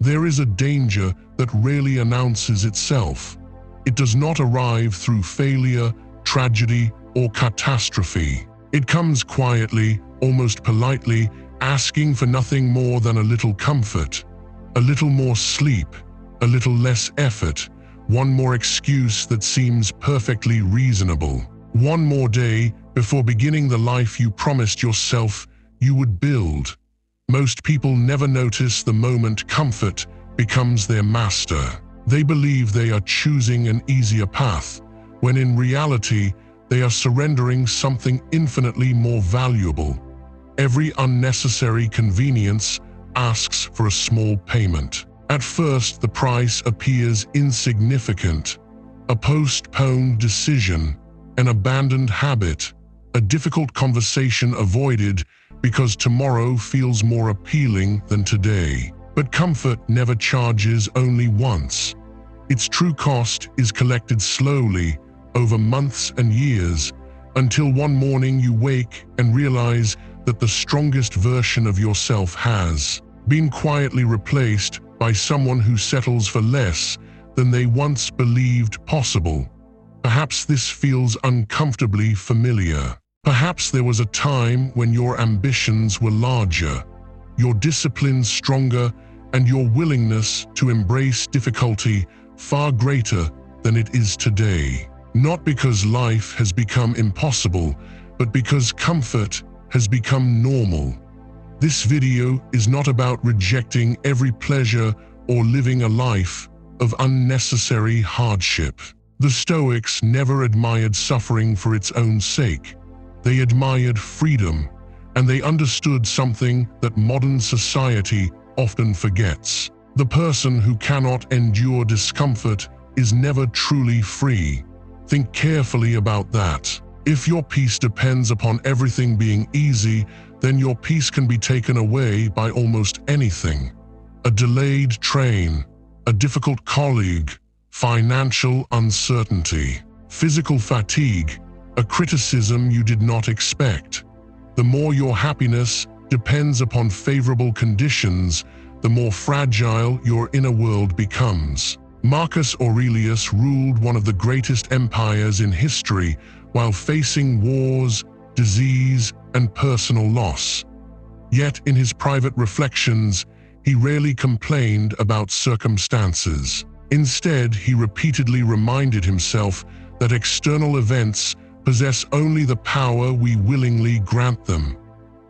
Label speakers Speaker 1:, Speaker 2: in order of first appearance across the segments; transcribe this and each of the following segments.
Speaker 1: there is a danger that rarely announces itself. It does not arrive through failure, tragedy, or catastrophe. It comes quietly, almost politely, asking for nothing more than a little comfort, a little more sleep, a little less effort, one more excuse that seems perfectly reasonable. One more day before beginning the life you promised yourself you would build. Most people never notice the moment comfort becomes their master. They believe they are choosing an easier path, when in reality, they are surrendering something infinitely more valuable. Every unnecessary convenience asks for a small payment. At first, the price appears insignificant. A postponed decision, an abandoned habit, a difficult conversation avoided because tomorrow feels more appealing than today. But comfort never charges only once. Its true cost is collected slowly over months and years, until one morning you wake and realize that the strongest version of yourself has been quietly replaced by someone who settles for less than they once believed possible. Perhaps this feels uncomfortably familiar. Perhaps there was a time when your ambitions were larger, your discipline stronger, and your willingness to embrace difficulty far greater than it is today. Not because life has become impossible, but because comfort has become normal. This video is not about rejecting every pleasure or living a life of unnecessary hardship. The Stoics never admired suffering for its own sake. They admired freedom, and they understood something that modern society often forgets. The person who cannot endure discomfort is never truly free. Think carefully about that. If your peace depends upon everything being easy, then your peace can be taken away by almost anything. A delayed train, a difficult colleague, financial uncertainty, physical fatigue, a criticism you did not expect. The more your happiness depends upon favorable conditions, the more fragile your inner world becomes. Marcus Aurelius ruled one of the greatest empires in history while facing wars, disease, and personal loss. Yet in his private reflections, he rarely complained about circumstances. Instead, he repeatedly reminded himself that external events possess only the power we willingly grant them.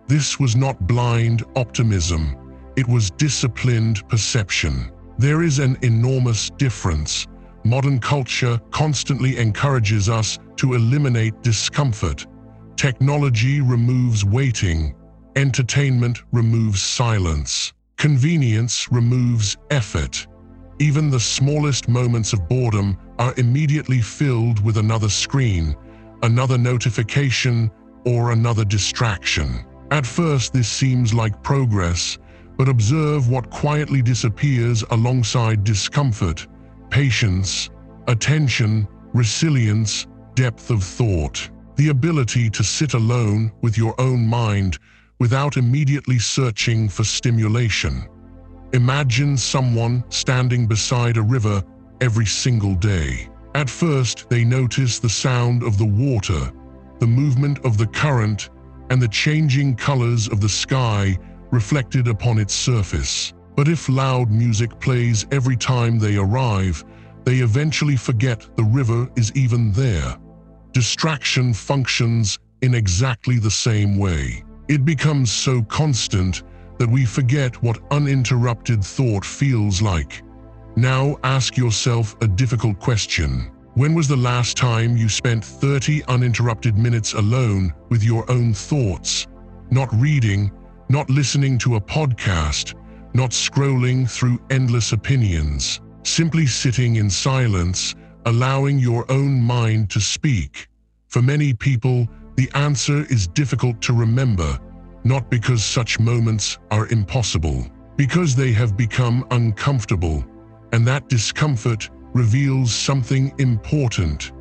Speaker 1: This was not blind optimism, it was disciplined perception. There is an enormous difference. Modern culture constantly encourages us to eliminate discomfort. Technology removes waiting. Entertainment removes silence. Convenience removes effort. Even the smallest moments of boredom are immediately filled with another screen, another notification, or another distraction. At first, this seems like progress, but observe what quietly disappears alongside discomfort: patience, attention, resilience, depth of thought. The ability to sit alone with your own mind without immediately searching for stimulation. Imagine someone standing beside a river every single day. At first, they notice the sound of the water, the movement of the current, and the changing colors of the sky reflected upon its surface. But if loud music plays every time they arrive, they eventually forget the river is even there. Distraction functions in exactly the same way. It becomes so constant that we forget what uninterrupted thought feels like. Now ask yourself a difficult question. When was the last time you spent 30 uninterrupted minutes alone with your own thoughts? Not reading, not listening to a podcast, not scrolling through endless opinions. Simply sitting in silence, allowing your own mind to speak. For many people, the answer is difficult to remember, not because such moments are impossible, because they have become uncomfortable, and that discomfort reveals something important.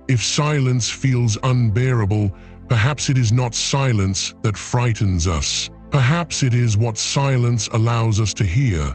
Speaker 1: If silence feels unbearable, perhaps it is not silence that frightens us. Perhaps it is what silence allows us to hear.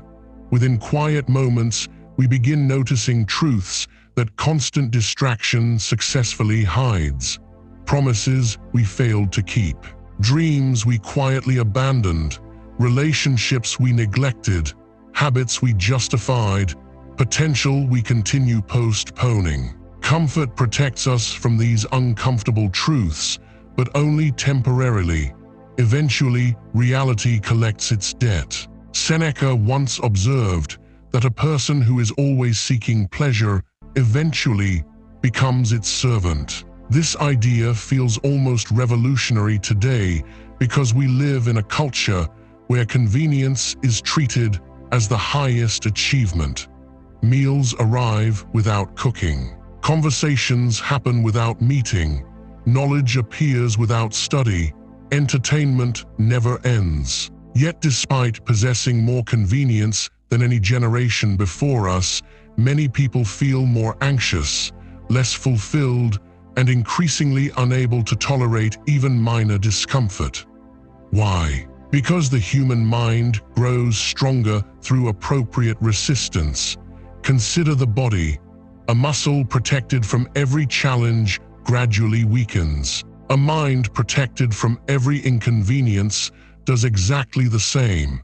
Speaker 1: Within quiet moments, we begin noticing truths that constant distraction successfully hides. Promises we failed to keep, dreams we quietly abandoned, relationships we neglected, habits we justified, potential we continue postponing. Comfort protects us from these uncomfortable truths, but only temporarily. Eventually, reality collects its debt. Seneca once observed that a person who is always seeking pleasure eventually becomes its servant. This idea feels almost revolutionary today because we live in a culture where convenience is treated as the highest achievement. Meals arrive without cooking. Conversations happen without meeting. Knowledge appears without study. Entertainment never ends. Yet despite possessing more convenience than any generation before us, many people feel more anxious, less fulfilled, and increasingly unable to tolerate even minor discomfort. Why? Because the human mind grows stronger through appropriate resistance. Consider the body. A muscle protected from every challenge gradually weakens. A mind protected from every inconvenience does exactly the same.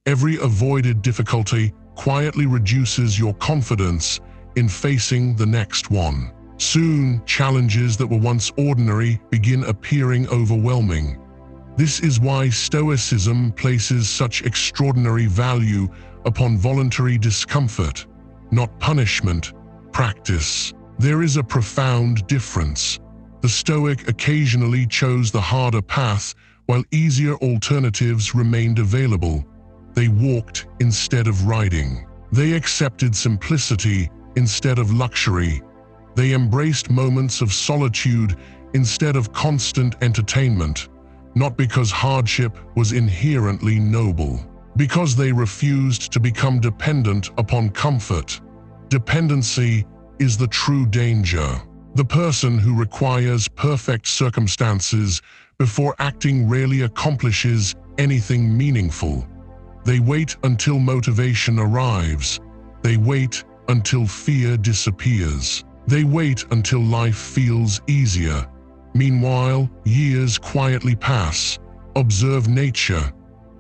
Speaker 1: Every avoided difficulty quietly reduces your confidence in facing the next one. Soon, challenges that were once ordinary begin appearing overwhelming. This is why Stoicism places such extraordinary value upon voluntary discomfort, not punishment, practice. There is a profound difference. The Stoic occasionally chose the harder path, while easier alternatives remained available. They walked instead of riding. They accepted simplicity instead of luxury. They embraced moments of solitude instead of constant entertainment, not because hardship was inherently noble, because they refused to become dependent upon comfort. Dependency is the true danger. The person who requires perfect circumstances before acting rarely accomplishes anything meaningful. They wait until motivation arrives. They wait until fear disappears. They wait until life feels easier. Meanwhile, years quietly pass. Observe nature.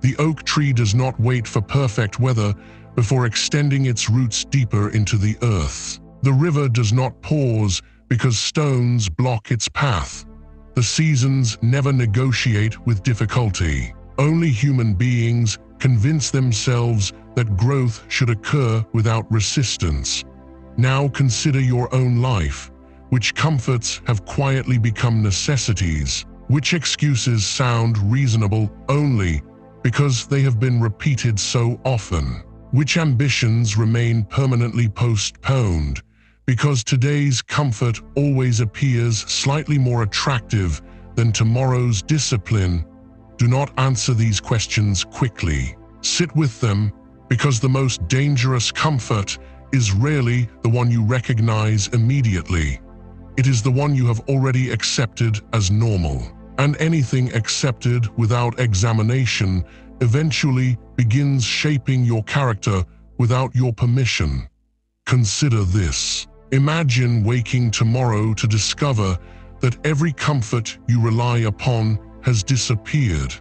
Speaker 1: The oak tree does not wait for perfect weather before extending its roots deeper into the earth. The river does not pause because stones block its path. The seasons never negotiate with difficulty. Only human beings convince themselves that growth should occur without resistance. Now consider your own life. Which comforts have quietly become necessities? Which excuses sound reasonable only because they have been repeated so often? Which ambitions remain permanently postponed because today's comfort always appears slightly more attractive than tomorrow's discipline? Do not answer these questions quickly. Sit with them, because the most dangerous comfort is rarely the one you recognize immediately. It is the one you have already accepted as normal. And anything accepted without examination eventually begins shaping your character without your permission. Consider this. Imagine waking tomorrow to discover that every comfort you rely upon has disappeared.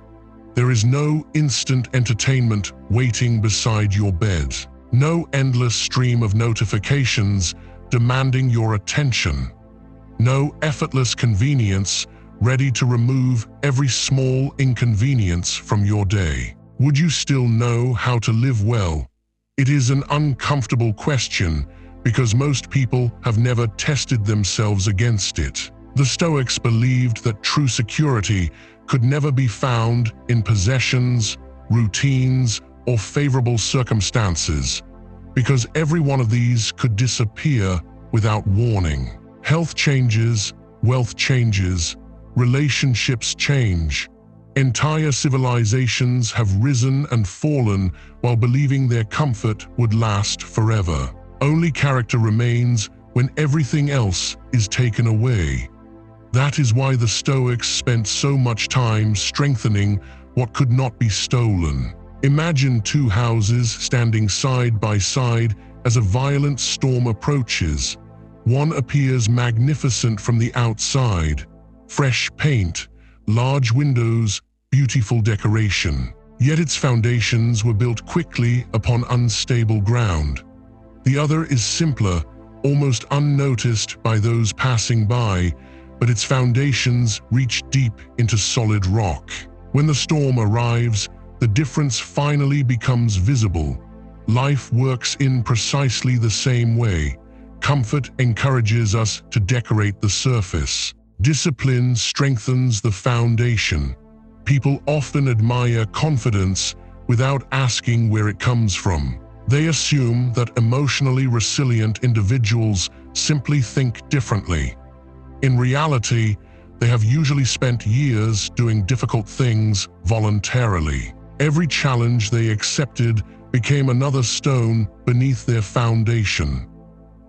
Speaker 1: There is no instant entertainment waiting beside your bed. No endless stream of notifications demanding your attention. No effortless convenience ready to remove every small inconvenience from your day. Would you still know how to live well? It is an uncomfortable question because most people have never tested themselves against it. The Stoics believed that true security could never be found in possessions, routines, or favorable circumstances, because every one of these could disappear without warning. Health changes, wealth changes, relationships change. Entire civilizations have risen and fallen while believing their comfort would last forever. Only character remains when everything else is taken away. That is why the Stoics spent so much time strengthening what could not be stolen. Imagine two houses standing side by side as a violent storm approaches. One appears magnificent from the outside, fresh paint, large windows, beautiful decoration. Yet its foundations were built quickly upon unstable ground. The other is simpler, almost unnoticed by those passing by, but its foundations reach deep into solid rock. When the storm arrives, the difference finally becomes visible. Life works in precisely the same way. Comfort encourages us to decorate the surface. Discipline strengthens the foundation. People often admire confidence without asking where it comes from. They assume that emotionally resilient individuals simply think differently. In reality, they have usually spent years doing difficult things voluntarily. Every challenge they accepted became another stone beneath their foundation.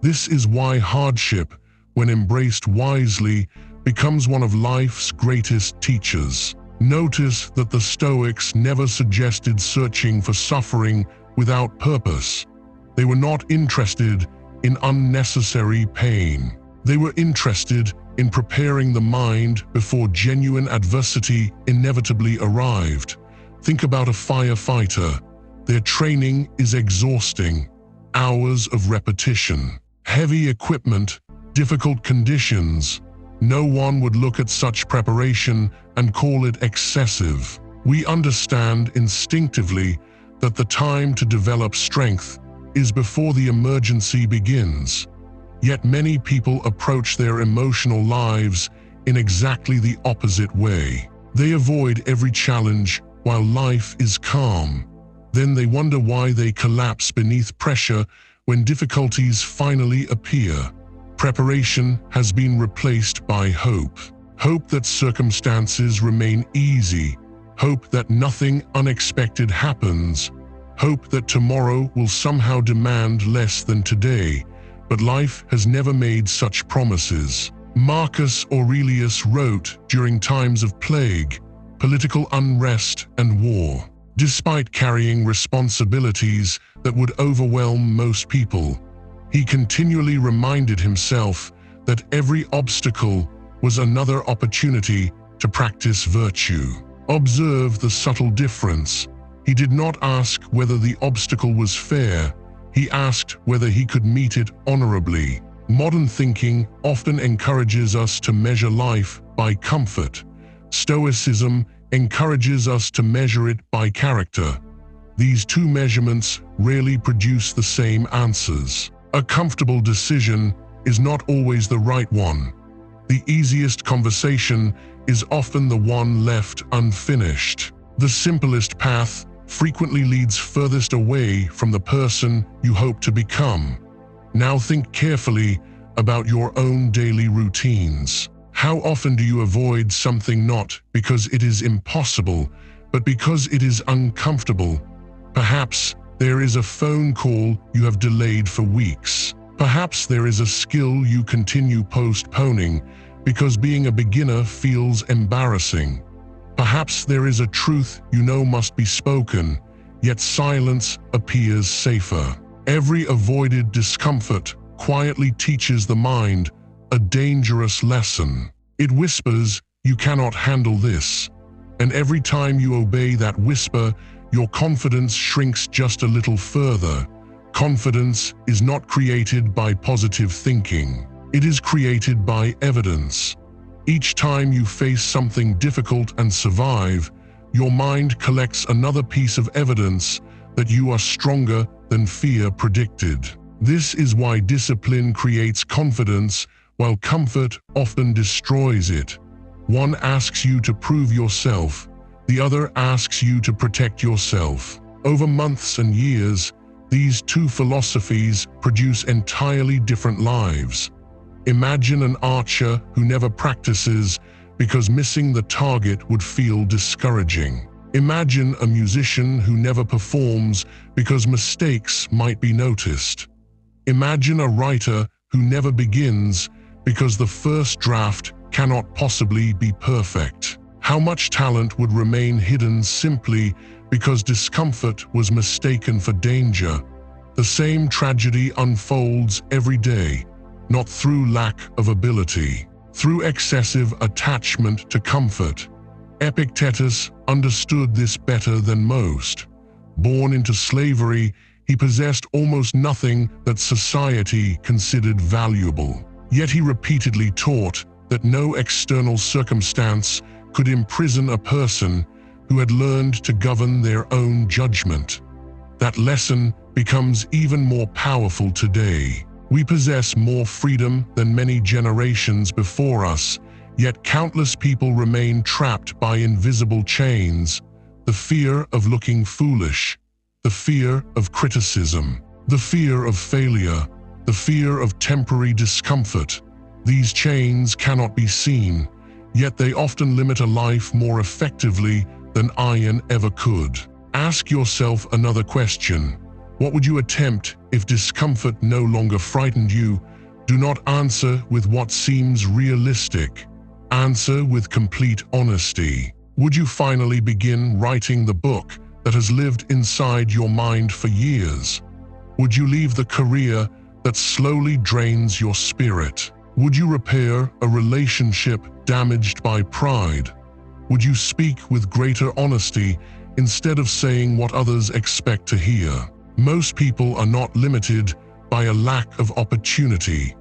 Speaker 1: This is why hardship, when embraced wisely, becomes one of life's greatest teachers. Notice that the Stoics never suggested searching for suffering without purpose. They were not interested in unnecessary pain. They were interested in preparing the mind before genuine adversity inevitably arrived. Think about a firefighter. Their training is exhausting. Hours of repetition, heavy equipment, difficult conditions. No one would look at such preparation and call it excessive. We understand instinctively that the time to develop strength is before the emergency begins. Yet many people approach their emotional lives in exactly the opposite way. They avoid every challenge while life is calm. Then they wonder why they collapse beneath pressure when difficulties finally appear. Preparation has been replaced by hope. Hope that circumstances remain easy. Hope that nothing unexpected happens. Hope that tomorrow will somehow demand less than today. But life has never made such promises. Marcus Aurelius wrote during times of plague, political unrest, and war. Despite carrying responsibilities that would overwhelm most people, he continually reminded himself that every obstacle was another opportunity to practice virtue. Observe the subtle difference. He did not ask whether the obstacle was fair. He asked whether he could meet it honorably. Modern thinking often encourages us to measure life by comfort. Stoicism encourages us to measure it by character. These two measurements rarely produce the same answers. A comfortable decision is not always the right one. The easiest conversation is often the one left unfinished. The simplest path frequently leads furthest away from the person you hope to become. Now think carefully about your own daily routines. How often do you avoid something not because it is impossible, but because it is uncomfortable? Perhaps there is a phone call you have delayed for weeks. Perhaps there is a skill you continue postponing because being a beginner feels embarrassing. Perhaps there is a truth you know must be spoken, yet silence appears safer. Every avoided discomfort quietly teaches the mind a dangerous lesson. It whispers, "You cannot handle this." And every time you obey that whisper, your confidence shrinks just a little further. Confidence is not created by positive thinking. It is created by evidence. Each time you face something difficult and survive, your mind collects another piece of evidence that you are stronger than fear predicted. This is why discipline creates confidence, while comfort often destroys it. One asks you to prove yourself, the other asks you to protect yourself. Over months and years, these two philosophies produce entirely different lives. Imagine an archer who never practices because missing the target would feel discouraging. Imagine a musician who never performs because mistakes might be noticed. Imagine a writer who never begins because the first draft cannot possibly be perfect. How much talent would remain hidden simply because discomfort was mistaken for danger. The same tragedy unfolds every day, not through lack of ability, through excessive attachment to comfort. Epictetus understood this better than most. Born into slavery, he possessed almost nothing that society considered valuable. Yet he repeatedly taught that no external circumstance could imprison a person who had learned to govern their own judgment. That lesson becomes even more powerful today. We possess more freedom than many generations before us, yet countless people remain trapped by invisible chains: the fear of looking foolish, the fear of criticism, the fear of failure, the fear of temporary discomfort. These chains cannot be seen, yet they often limit a life more effectively than iron ever could. Ask yourself another question. What would you attempt if discomfort no longer frightened you? Do not answer with what seems realistic. Answer with complete honesty. Would you finally begin writing the book that has lived inside your mind for years? Would you leave the career that slowly drains your spirit? Would you repair a relationship damaged by pride? Would you speak with greater honesty instead of saying what others expect to hear? Most people are not limited by a lack of opportunity.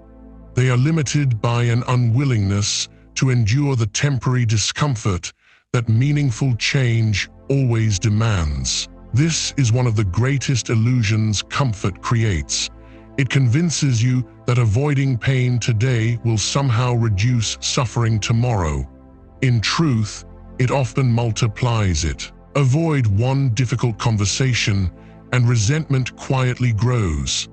Speaker 1: They are limited by an unwillingness to endure the temporary discomfort that meaningful change always demands. This is one of the greatest illusions comfort creates. It convinces you that avoiding pain today will somehow reduce suffering tomorrow. In truth, it often multiplies it. Avoid one difficult conversation, and resentment quietly grows.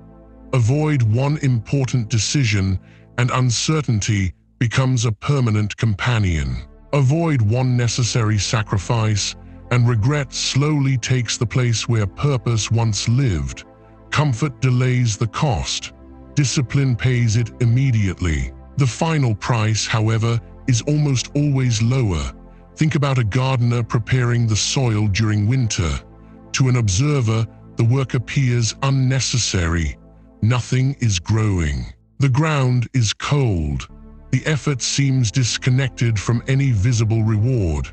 Speaker 1: Avoid one important decision, and uncertainty becomes a permanent companion. Avoid one necessary sacrifice, and regret slowly takes the place where purpose once lived. Comfort delays the cost. Discipline pays it immediately. The final price, however, is almost always lower. Think about a gardener preparing the soil during winter. To an observer, the work appears unnecessary. Nothing is growing. The ground is cold. The effort seems disconnected from any visible reward.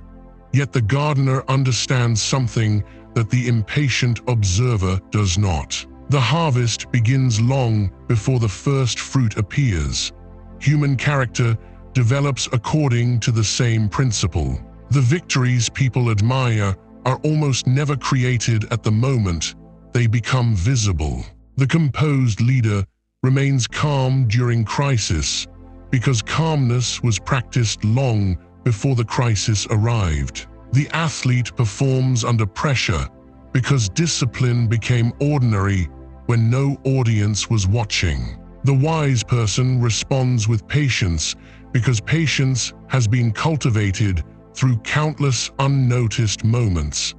Speaker 1: Yet the gardener understands something that the impatient observer does not. The harvest begins long before the first fruit appears. Human character develops according to the same principle. The victories people admire are almost never created at the moment they become visible. The composed leader remains calm during crisis because calmness was practiced long before the crisis arrived. The athlete performs under pressure because discipline became ordinary when no audience was watching. The wise person responds with patience because patience has been cultivated through countless unnoticed moments.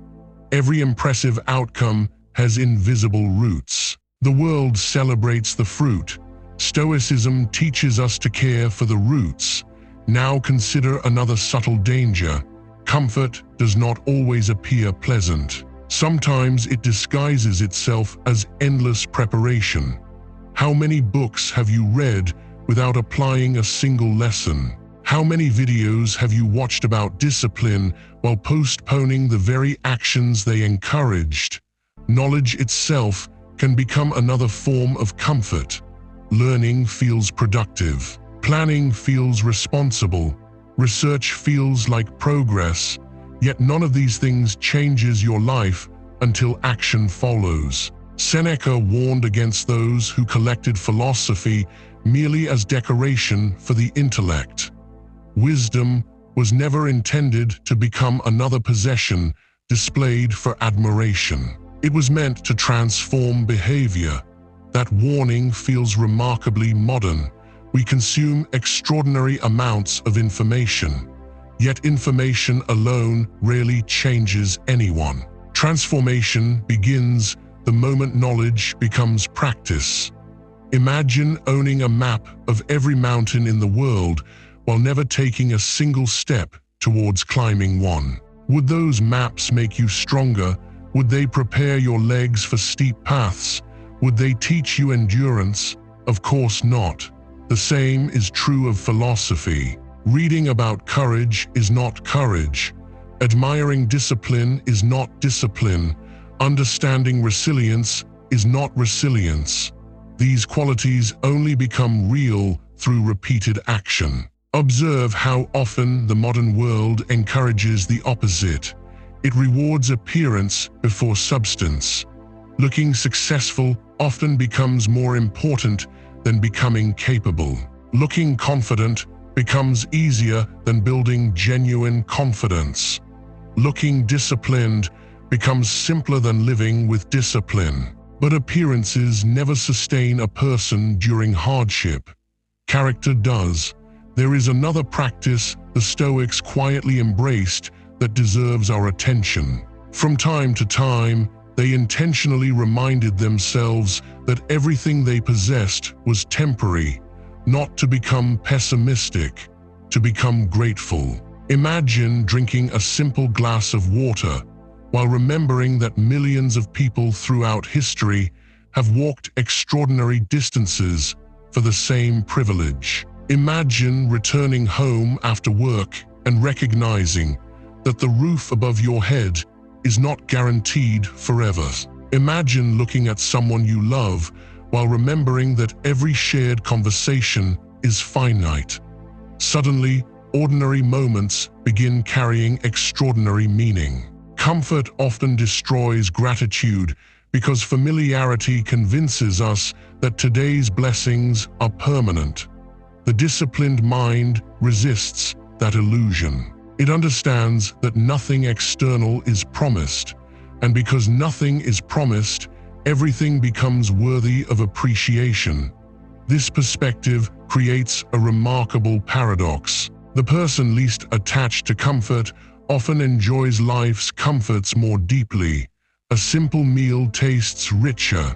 Speaker 1: Every impressive outcome has invisible roots. The world celebrates the fruit. Stoicism teaches us to care for the roots. Now consider another subtle danger. Comfort does not always appear pleasant. Sometimes it disguises itself as endless preparation. How many books have you read without applying a single lesson? How many videos have you watched about discipline while postponing the very actions they encouraged? Knowledge itself can become another form of comfort. Learning feels productive. Planning feels responsible. Research feels like progress. Yet none of these things changes your life until action follows. Seneca warned against those who collected philosophy merely as decoration for the intellect. Wisdom was never intended to become another possession displayed for admiration. It was meant to transform behavior. That warning feels remarkably modern. We consume extraordinary amounts of information, yet information alone rarely changes anyone. Transformation begins the moment knowledge becomes practice. Imagine owning a map of every mountain in the world while never taking a single step towards climbing one. Would those maps make you stronger Would they prepare your legs for steep paths? Would they teach you endurance? Of course not. The same is true of philosophy. Reading about courage is not courage. Admiring discipline is not discipline. Understanding resilience is not resilience. These qualities only become real through repeated action. Observe how often the modern world encourages the opposite. It rewards appearance before substance. Looking successful often becomes more important than becoming capable. Looking confident becomes easier than building genuine confidence. Looking disciplined becomes simpler than living with discipline. But appearances never sustain a person during hardship. Character does. There is another practice the Stoics quietly embraced that deserves our attention. From time to time, they intentionally reminded themselves that everything they possessed was temporary, not to become pessimistic, to become grateful. Imagine drinking a simple glass of water while remembering that millions of people throughout history have walked extraordinary distances for the same privilege. Imagine returning home after work and recognizing that the roof above your head is not guaranteed forever. Imagine looking at someone you love while remembering that every shared conversation is finite. Suddenly, ordinary moments begin carrying extraordinary meaning. Comfort often destroys gratitude because familiarity convinces us that today's blessings are permanent. The disciplined mind resists that illusion. It understands that nothing external is promised, and because nothing is promised, everything becomes worthy of appreciation. This perspective creates a remarkable paradox. The person least attached to comfort often enjoys life's comforts more deeply. A simple meal tastes richer.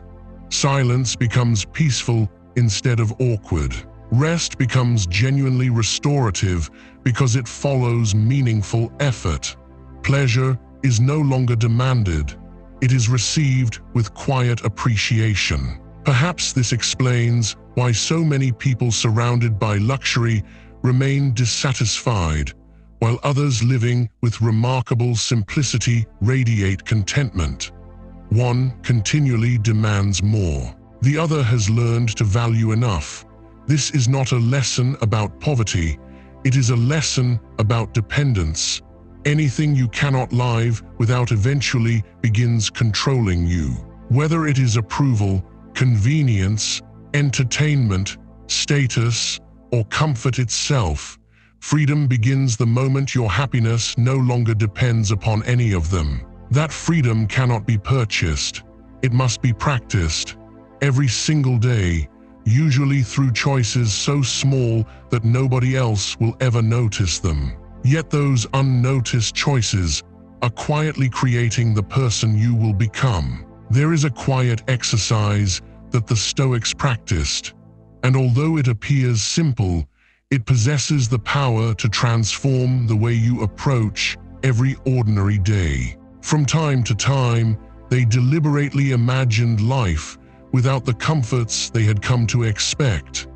Speaker 1: Silence becomes peaceful instead of awkward. Rest becomes genuinely restorative because it follows meaningful effort. Pleasure is no longer demanded. It is received with quiet appreciation. Perhaps this explains why so many people surrounded by luxury remain dissatisfied, while others living with remarkable simplicity radiate contentment. One continually demands more. The other has learned to value enough. This is not a lesson about poverty. It is a lesson about dependence. Anything you cannot live without eventually begins controlling you. Whether it is approval, convenience, entertainment, status, or comfort itself, freedom begins the moment your happiness no longer depends upon any of them. That freedom cannot be purchased. It must be practiced every single day, usually through choices so small that nobody else will ever notice them. Yet those unnoticed choices are quietly creating the person you will become. There is a quiet exercise that the Stoics practiced, and although it appears simple, it possesses the power to transform the way you approach every ordinary day. From time to time, they deliberately imagined life without the comforts they had come to expect,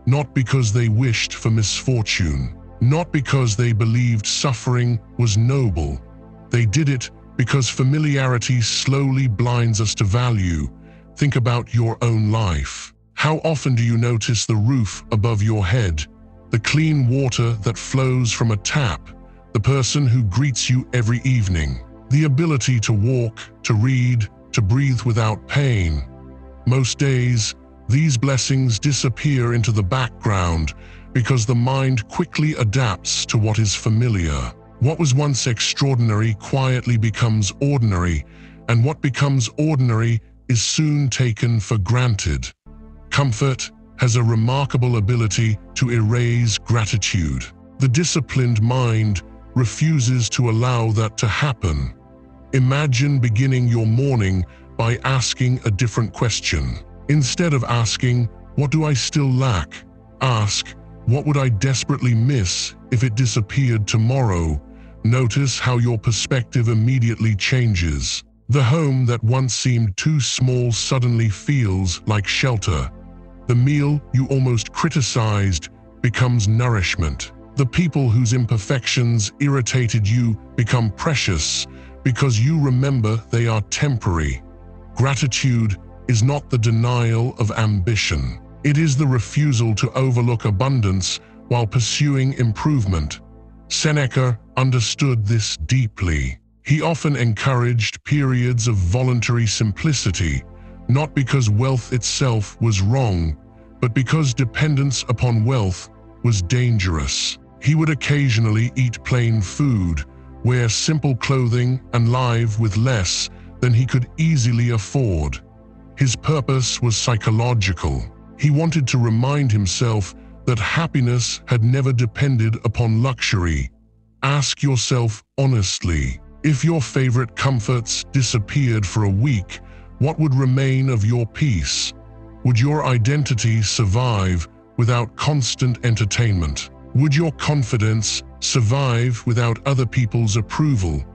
Speaker 1: not because they wished for misfortune, not because they believed suffering was noble. They did it because familiarity slowly blinds us to value. Think about your own life. How often do you notice the roof above your head, the clean water that flows from a tap, the person who greets you every evening, the ability to walk, to read, to breathe without pain? Most days, these blessings disappear into the background because the mind quickly adapts to what is familiar. What was once extraordinary quietly becomes ordinary, and what becomes ordinary is soon taken for granted. Comfort has a remarkable ability to erase gratitude. The disciplined mind refuses to allow that to happen. Imagine beginning your morning by asking a different question. Instead of asking, "What do I still lack?" ask, "What would I desperately miss if it disappeared tomorrow?" Notice how your perspective immediately changes. The home that once seemed too small suddenly feels like shelter. The meal you almost criticized becomes nourishment. The people whose imperfections irritated you become precious because you remember they are temporary. Gratitude is not the denial of ambition. It is the refusal to overlook abundance while pursuing improvement. Seneca understood this deeply. He often encouraged periods of voluntary simplicity, not because wealth itself was wrong, but because dependence upon wealth was dangerous. He would occasionally eat plain food, wear simple clothing, and live with less than he could easily afford. His purpose was psychological. He wanted to remind himself that happiness had never depended upon luxury. Ask yourself honestly, if your favorite comforts disappeared for a week, what would remain of your peace? Would your identity survive without constant entertainment? Would your confidence survive without other people's approval?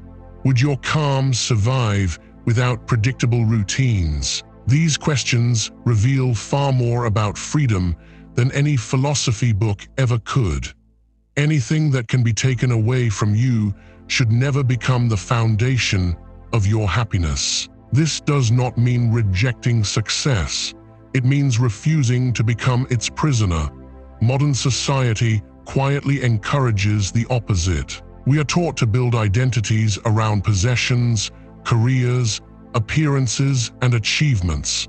Speaker 1: Would your calm survive without predictable routines? These questions reveal far more about freedom than any philosophy book ever could. Anything that can be taken away from you should never become the foundation of your happiness. This does not mean rejecting success. It means refusing to become its prisoner. Modern society quietly encourages the opposite. We are taught to build identities around possessions, careers, appearances, and achievements.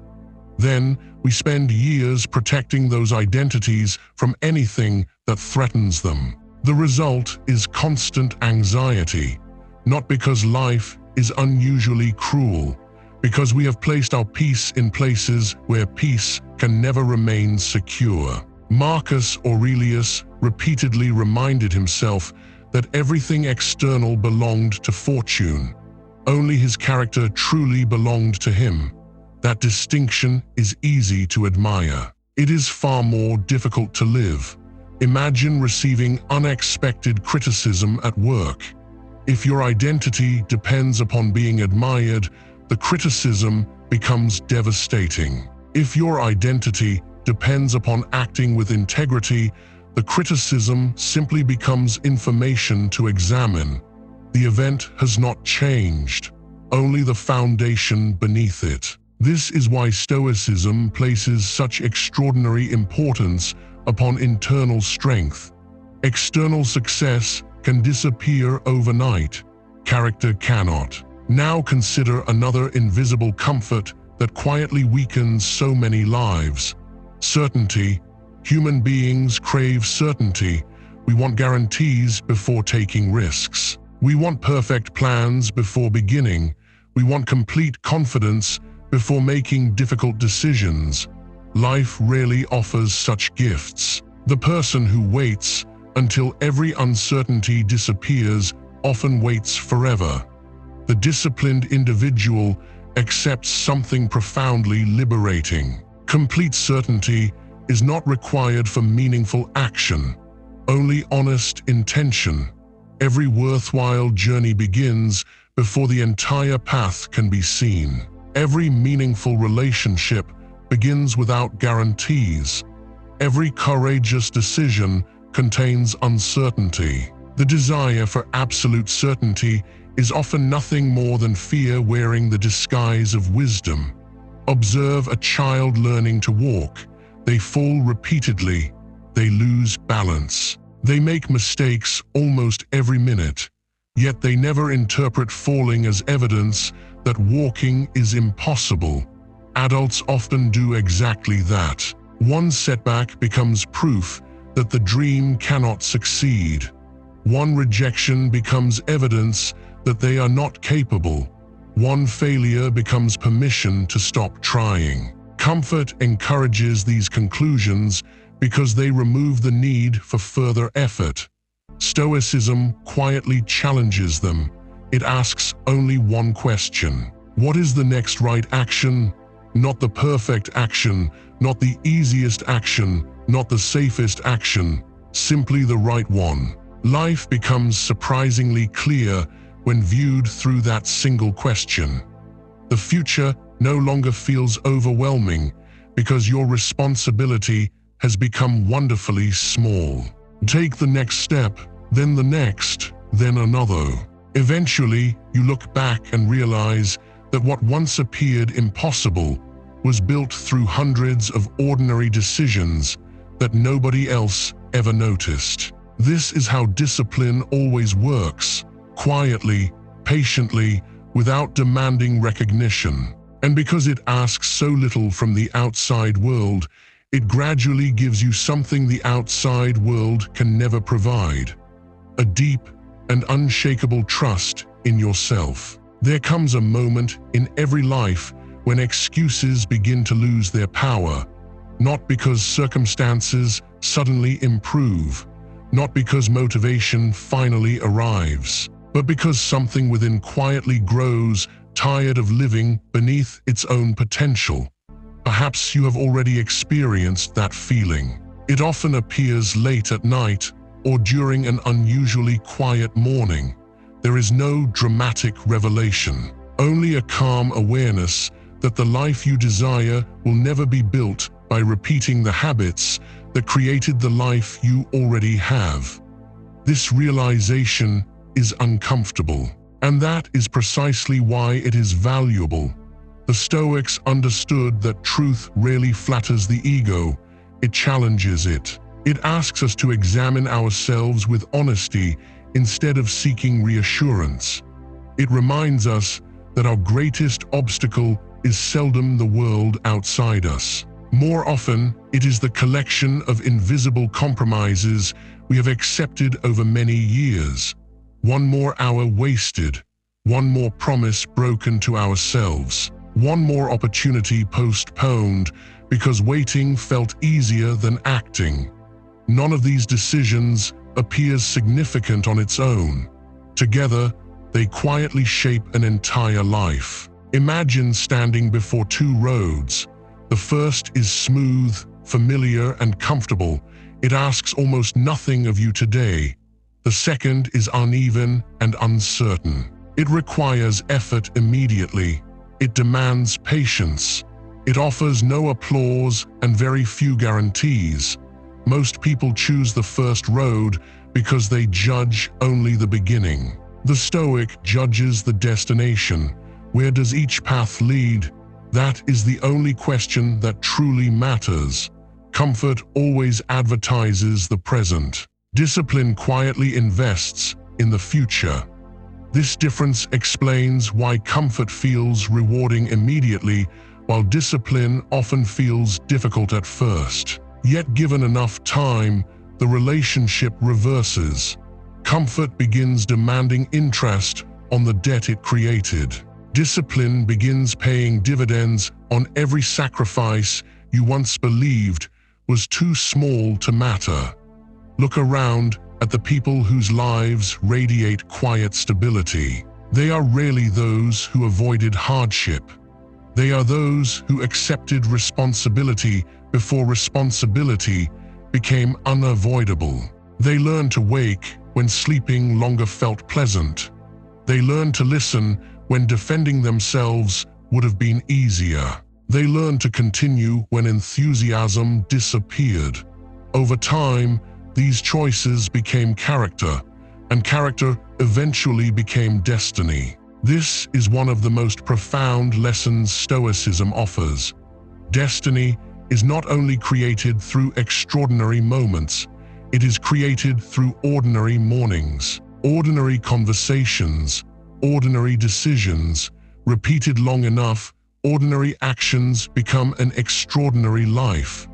Speaker 1: Then, we spend years protecting those identities from anything that threatens them. The result is constant anxiety, not because life is unusually cruel, because we have placed our peace in places where peace can never remain secure. Marcus Aurelius repeatedly reminded himself that everything external belonged to fortune. Only his character truly belonged to him. That distinction is easy to admire. It is far more difficult to live. Imagine receiving unexpected criticism at work. If your identity depends upon being admired, the criticism becomes devastating. If your identity depends upon acting with integrity, the criticism simply becomes information to examine. The event has not changed, only the foundation beneath it. This is why Stoicism places such extraordinary importance upon internal strength. External success can disappear overnight. Character cannot. Now consider another invisible comfort that quietly weakens so many lives. Certainty. Human beings crave certainty. We want guarantees before taking risks. We want perfect plans before beginning. We want complete confidence before making difficult decisions. Life rarely offers such gifts. The person who waits until every uncertainty disappears often waits forever. The disciplined individual accepts something profoundly liberating. Complete certainty is not required for meaningful action, only honest intention. Every worthwhile journey begins before the entire path can be seen. Every meaningful relationship begins without guarantees. Every courageous decision contains uncertainty. The desire for absolute certainty is often nothing more than fear wearing the disguise of wisdom. Observe a child learning to walk. They fall repeatedly. They lose balance. They make mistakes almost every minute, yet they never interpret falling as evidence that walking is impossible. Adults often do exactly that. One setback becomes proof that the dream cannot succeed. One rejection becomes evidence that they are not capable. One failure becomes permission to stop trying. Comfort encourages these conclusions because they remove the need for further effort. Stoicism quietly challenges them. It asks only one question. What is the next right action? Not the perfect action, not the easiest action, not the safest action, simply the right one. Life becomes surprisingly clear when viewed through that single question. The future no longer feels overwhelming because your responsibility has become wonderfully small. Take the next step, then the next, then another. Eventually, you look back and realize that what once appeared impossible was built through hundreds of ordinary decisions that nobody else ever noticed. This is how discipline always works, quietly, patiently, without demanding recognition. And because it asks so little from the outside world, it gradually gives you something the outside world can never provide: a deep and unshakable trust in yourself. There comes a moment in every life when excuses begin to lose their power, not because circumstances suddenly improve, not because motivation finally arrives, but because something within quietly grows, tired of living beneath its own potential. Perhaps you have already experienced that feeling. It often appears late at night or during an unusually quiet morning. There is no dramatic revelation, only a calm awareness that the life you desire will never be built by repeating the habits that created the life you already have. This realization is uncomfortable, and that is precisely why it is valuable. The Stoics understood that truth rarely flatters the ego, it challenges it. It asks us to examine ourselves with honesty instead of seeking reassurance. It reminds us that our greatest obstacle is seldom the world outside us. More often, it is the collection of invisible compromises we have accepted over many years. One more hour wasted, one more promise broken to ourselves, one more opportunity postponed because waiting felt easier than acting. None of these decisions appears significant on its own. Together, they quietly shape an entire life. Imagine standing before two roads. The first is smooth, familiar, and comfortable. It asks almost nothing of you today. The second is uneven and uncertain. It requires effort immediately. It demands patience. It offers no applause and very few guarantees. Most people choose the first road because they judge only the beginning. The Stoic judges the destination. Where does each path lead? That is the only question that truly matters. Comfort always advertises the present. Discipline quietly invests in the future. This difference explains why comfort feels rewarding immediately, while discipline often feels difficult at first. Yet given enough time, the relationship reverses. Comfort begins demanding interest on the debt it created. Discipline begins paying dividends on every sacrifice you once believed was too small to matter. Look around at the people whose lives radiate quiet stability. They are rarely those who avoided hardship. They are those who accepted responsibility before responsibility became unavoidable. They learned to wake when sleeping longer felt pleasant. They learned to listen when defending themselves would have been easier. They learned to continue when enthusiasm disappeared. Over time, these choices became character, and character eventually became destiny. This is one of the most profound lessons Stoicism offers. Destiny is not only created through extraordinary moments, it is created through ordinary mornings, ordinary conversations, ordinary decisions. Repeated long enough, ordinary actions become an extraordinary life.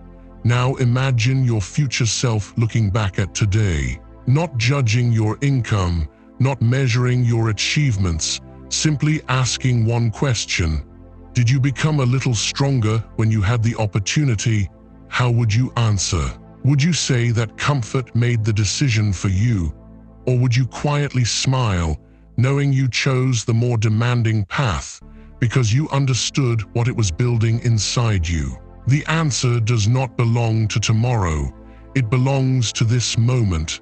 Speaker 1: Now imagine your future self looking back at today, not judging your income, not measuring your achievements, simply asking one question: did you become a little stronger when you had the opportunity? How would you answer? Would you say that comfort made the decision for you? Or would you quietly smile, knowing you chose the more demanding path because you understood what it was building inside you? The answer does not belong to tomorrow. It belongs to this moment,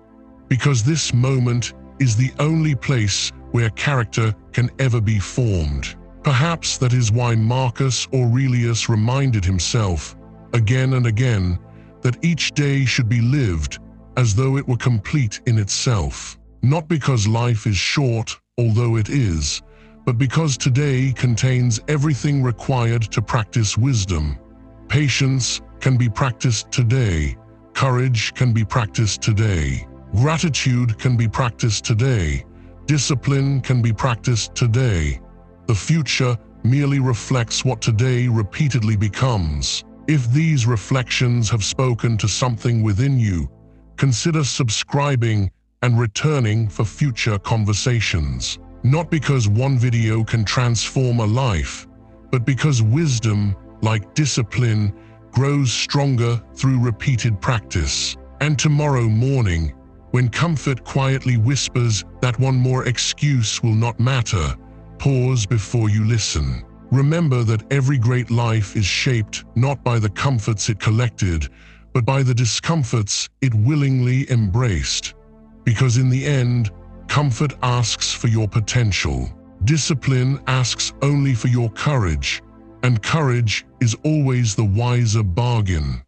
Speaker 1: because this moment is the only place where character can ever be formed. Perhaps that is why Marcus Aurelius reminded himself, again and again, that each day should be lived as though it were complete in itself. Not because life is short, although it is, but because today contains everything required to practice wisdom. Patience can be practiced today. Courage can be practiced today. Gratitude can be practiced today. Discipline can be practiced today. The future merely reflects what today repeatedly becomes. If these reflections have spoken to something within you, consider subscribing and returning for future conversations. Not because one video can transform a life, but because wisdom, like discipline, grows stronger through repeated practice. And tomorrow morning, when comfort quietly whispers that one more excuse will not matter, pause before you listen. Remember that every great life is shaped not by the comforts it collected, but by the discomforts it willingly embraced. Because in the end, comfort asks for your potential. Discipline asks only for your courage, and courage is always the wiser bargain.